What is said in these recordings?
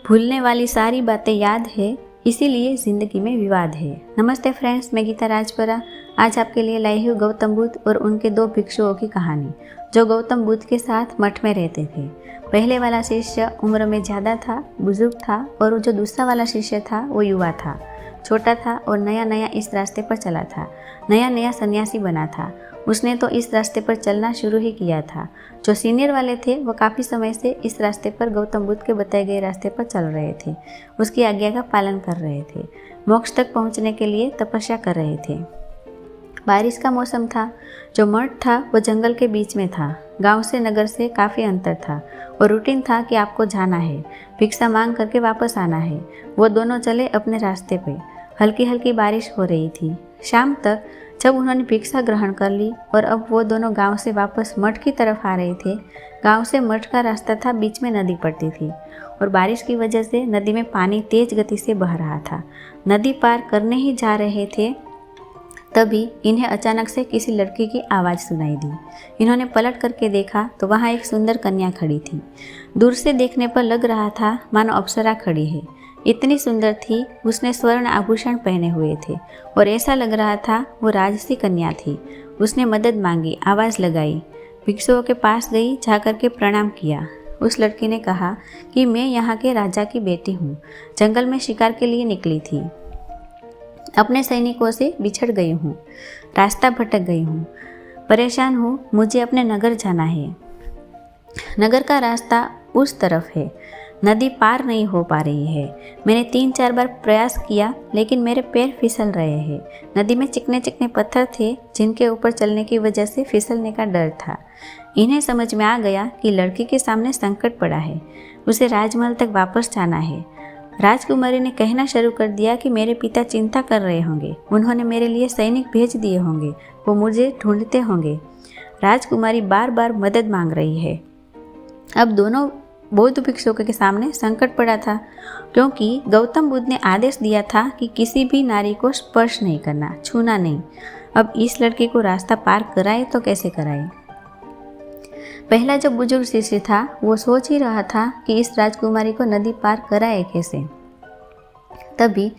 भूलने वाली सारी बातें याद है, इसीलिए ज़िंदगी में विवाद है। नमस्ते फ्रेंड्स, मैं गीता राजपुरा आज आपके लिए लाई हूँ गौतम बुद्ध और उनके दो भिक्षुओं की कहानी, जो गौतम बुद्ध के साथ मठ में रहते थे। पहले वाला शिष्य उम्र में ज़्यादा था, बुजुर्ग था, और जो दूसरा वाला शिष्य था वो युवा था, छोटा था और नया नया इस रास्ते पर चला था, नया नया सन्यासी बना था। उसने तो इस रास्ते पर चलना शुरू ही किया था। जो सीनियर वाले थे वो काफ़ी समय से इस रास्ते पर गौतम बुद्ध के बताए गए रास्ते पर चल रहे थे, उसकी आज्ञा का पालन कर रहे थे, मोक्ष तक पहुंचने के लिए तपस्या कर रहे थे। बारिश का मौसम था। जो मठ था वो जंगल के बीच में था, गांव से नगर से काफ़ी अंतर था और रूटीन था कि आपको जाना है, भिक्षा मांग करके वापस आना है। वो दोनों चले अपने रास्ते पे। हल्की हल्की बारिश हो रही थी। शाम तक जब उन्होंने भिक्षा ग्रहण कर ली और अब वो दोनों गांव से वापस मठ की तरफ आ रहे थे। गांव से मठ का रास्ता था, बीच में नदी पड़ती थी और बारिश की वजह से नदी में पानी तेज गति से बह रहा था। नदी पार करने ही जा रहे थे, तभी इन्हें अचानक से किसी लड़की की आवाज़ सुनाई दी। इन्होंने पलट करके देखा तो वहाँ एक सुंदर कन्या खड़ी थी। दूर से देखने पर लग रहा था मानो अप्सरा खड़ी है। इतनी सुंदर थी, उसने स्वर्ण आभूषण पहने हुए थे और ऐसा लग रहा था वो राजसी कन्या थी। उसने मदद मांगी, आवाज़ लगाई, भिक्षुओं के पास गई, जाकर के प्रणाम किया। उस लड़की ने कहा कि मैं यहाँ के राजा की बेटी हूँ, जंगल में शिकार के लिए निकली थी, अपने सैनिकों से बिछड़ गई हूँ, रास्ता भटक गई हूँ, परेशान हूँ, मुझे अपने नगर जाना है। नगर का रास्ता उस तरफ है, नदी पार नहीं हो पा रही है। मैंने 3-4 बार प्रयास किया लेकिन मेरे पैर फिसल रहे हैं। नदी में चिकने चिकने पत्थर थे जिनके ऊपर चलने की वजह से फिसलने का डर था। इन्हें समझ में आ गया कि लड़की के सामने संकट पड़ा है, उसे राजमहल तक वापस जाना है। राजकुमारी ने कहना शुरू कर दिया कि मेरे पिता चिंता कर रहे होंगे, उन्होंने मेरे लिए सैनिक भेज दिए होंगे, वो मुझे ढूंढते होंगे। राजकुमारी बार बार मदद मांग रही है। अब दोनों बौद्ध भिक्षुओं के सामने संकट पड़ा था, क्योंकि गौतम बुद्ध ने आदेश दिया था कि किसी भी नारी को स्पर्श नहीं करना, छूना नहीं। अब इस लड़की को रास्ता पार कराए तो कैसे कराए। पहला जो बुजुर्ग शिष्य था वो सोच ही रहा था कि इस राजकुमारी को नदी पार कराए कैसे। तभी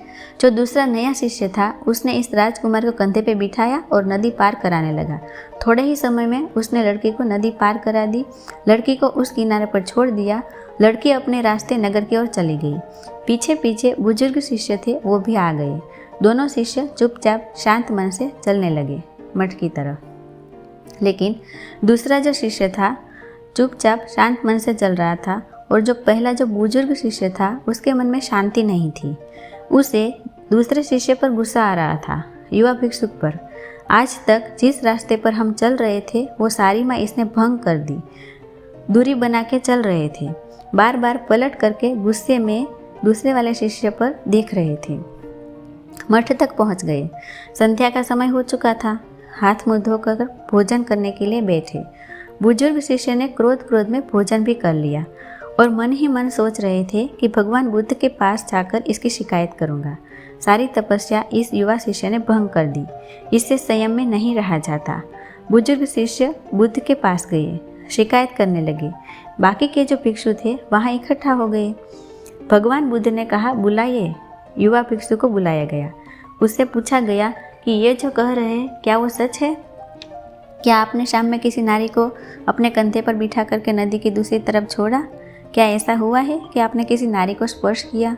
जो दूसरा नया शिष्य था उसने इस राजकुमारी को कंधे पे बिठाया और नदी पार कराने लगा। थोड़े ही समय में उसने लड़की को नदी पार करा दी, लड़की को उस किनारे पर छोड़ दिया। लड़की अपने रास्ते नगर की ओर चली गई। पीछे पीछे बुजुर्ग शिष्य थे वो भी आ गए। दोनों शिष्य चुपचाप शांत मन से चलने लगे मठ की तरफ। लेकिन दूसरा जो शिष्य था चुपचाप शांत मन से चल रहा था और जो पहला जो बुजुर्ग शिष्य था उसके मन में शांति नहीं थी। उसे दूसरे शिष्य पर गुस्सा आ रहा था, युवा भिक्षुक पर। आज तक जिस रास्ते पर हम चल रहे थे वो सारी माँ इसने भंग कर दी। दूरी बना के चल रहे थे, बार बार पलट करके गुस्से में दूसरे वाले शिष्य पर देख रहे थे। मठ तक पहुँच गए। संध्या का समय हो चुका था। हाथ मुँह धोकर भोजन करने के लिए बैठे। बुजुर्ग शिष्य ने क्रोध में भोजन भी कर लिया और मन ही मन सोच रहे थे कि भगवान बुद्ध के पास जाकर इसकी शिकायत करूंगा। सारी तपस्या इस युवा शिष्य ने भंग कर दी, इससे संयम में नहीं रहा जाता। बुजुर्ग शिष्य बुद्ध के पास गए, शिकायत करने लगे। बाकी के जो भिक्षु थे वहाँ इकट्ठा हो गए। भगवान बुद्ध ने कहा, बुलाइए। युवा भिक्षु को बुलाया गया। उससे पूछा गया कि ये जो कह रहे हैं क्या वो सच है? क्या आपने शाम में किसी नारी को अपने कंधे पर बिठा करके नदी की दूसरी तरफ छोड़ा? क्या ऐसा हुआ है कि आपने किसी नारी को स्पर्श किया?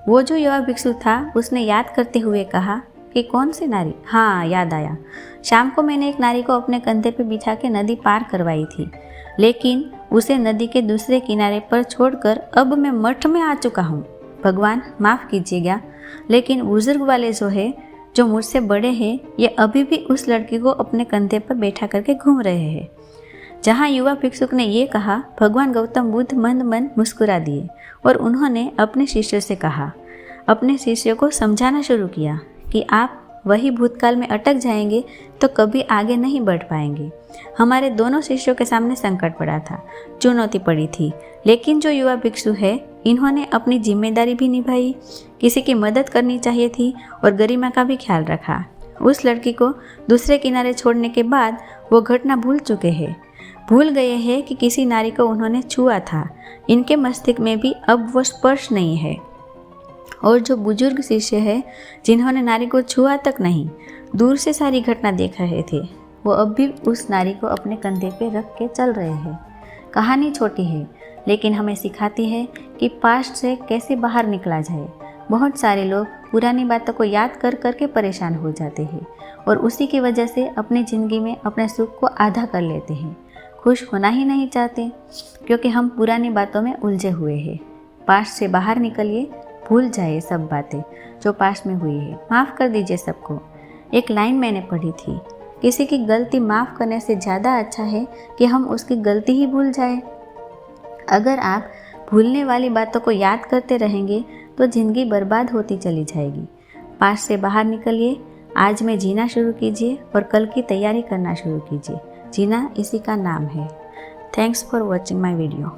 वो जो युवा भिक्षु था उसने याद करते हुए कहा कि कौन सी नारी? हाँ, याद आया। शाम को मैंने एक नारी को अपने कंधे पर बिठा के नदी पार करवाई थी, लेकिन उसे नदी के दूसरे किनारे पर छोड़कर अब मैं मठ में आ चुका हूँ। भगवान माफ़ कीजिएगा, लेकिन बुजुर्ग वाले जो मुझसे बड़े हैं, ये अभी भी उस लड़की को अपने कंधे पर बैठा करके घूम रहे हैं। जहाँ युवा भिक्षुक ने ये कहा, भगवान गौतम बुद्ध मंद मन मुस्कुरा दिए और उन्होंने अपने शिष्य से कहा, अपने शिष्य को समझाना शुरू किया कि आप वही भूतकाल में अटक जाएंगे तो कभी आगे नहीं बढ़ पाएंगे। हमारे दोनों शिष्यों के सामने संकट पड़ा था, चुनौती पड़ी थी, लेकिन जो युवा भिक्षु है इन्होंने अपनी जिम्मेदारी भी निभाई, किसी की मदद करनी चाहिए थी और गरिमा का भी ख्याल रखा। उस लड़की को दूसरे किनारे छोड़ने के बाद वो घटना भूल चुके हैं। भूल गए हैं कि किसी नारी को उन्होंने छुआ था। इनके मस्तिष्क में भी अब वो स्पर्श नहीं है। और जो बुजुर्ग शिष्य है जिन्होंने नारी को छुआ तक नहीं, दूर से सारी घटना देख रहे थे, वो अब भी उस नारी को अपने कंधे पे रख के चल रहे हैं। कहानी छोटी है लेकिन हमें सिखाती है कि पास्ट से कैसे बाहर निकला जाए। बहुत सारे लोग पुरानी बातों को याद कर कर के परेशान हो जाते हैं और उसी की वजह से अपनी ज़िंदगी में अपने सुख को आधा कर लेते हैं। खुश होना ही नहीं चाहते क्योंकि हम पुरानी बातों में उलझे हुए हैं। पास्ट से बाहर निकलिए, भूल जाइए सब बातें जो पास्ट में हुई है, माफ़ कर दीजिए सबको। एक लाइन मैंने पढ़ी थी, किसी की गलती माफ़ करने से ज़्यादा अच्छा है कि हम उसकी गलती ही भूल जाए। अगर आप भूलने वाली बातों को याद करते रहेंगे तो ज़िंदगी बर्बाद होती चली जाएगी। पास्ट से बाहर निकलिए, आज में जीना शुरू कीजिए और कल की तैयारी करना शुरू कीजिए। जीना इसी का नाम है। Thanks for watching my video.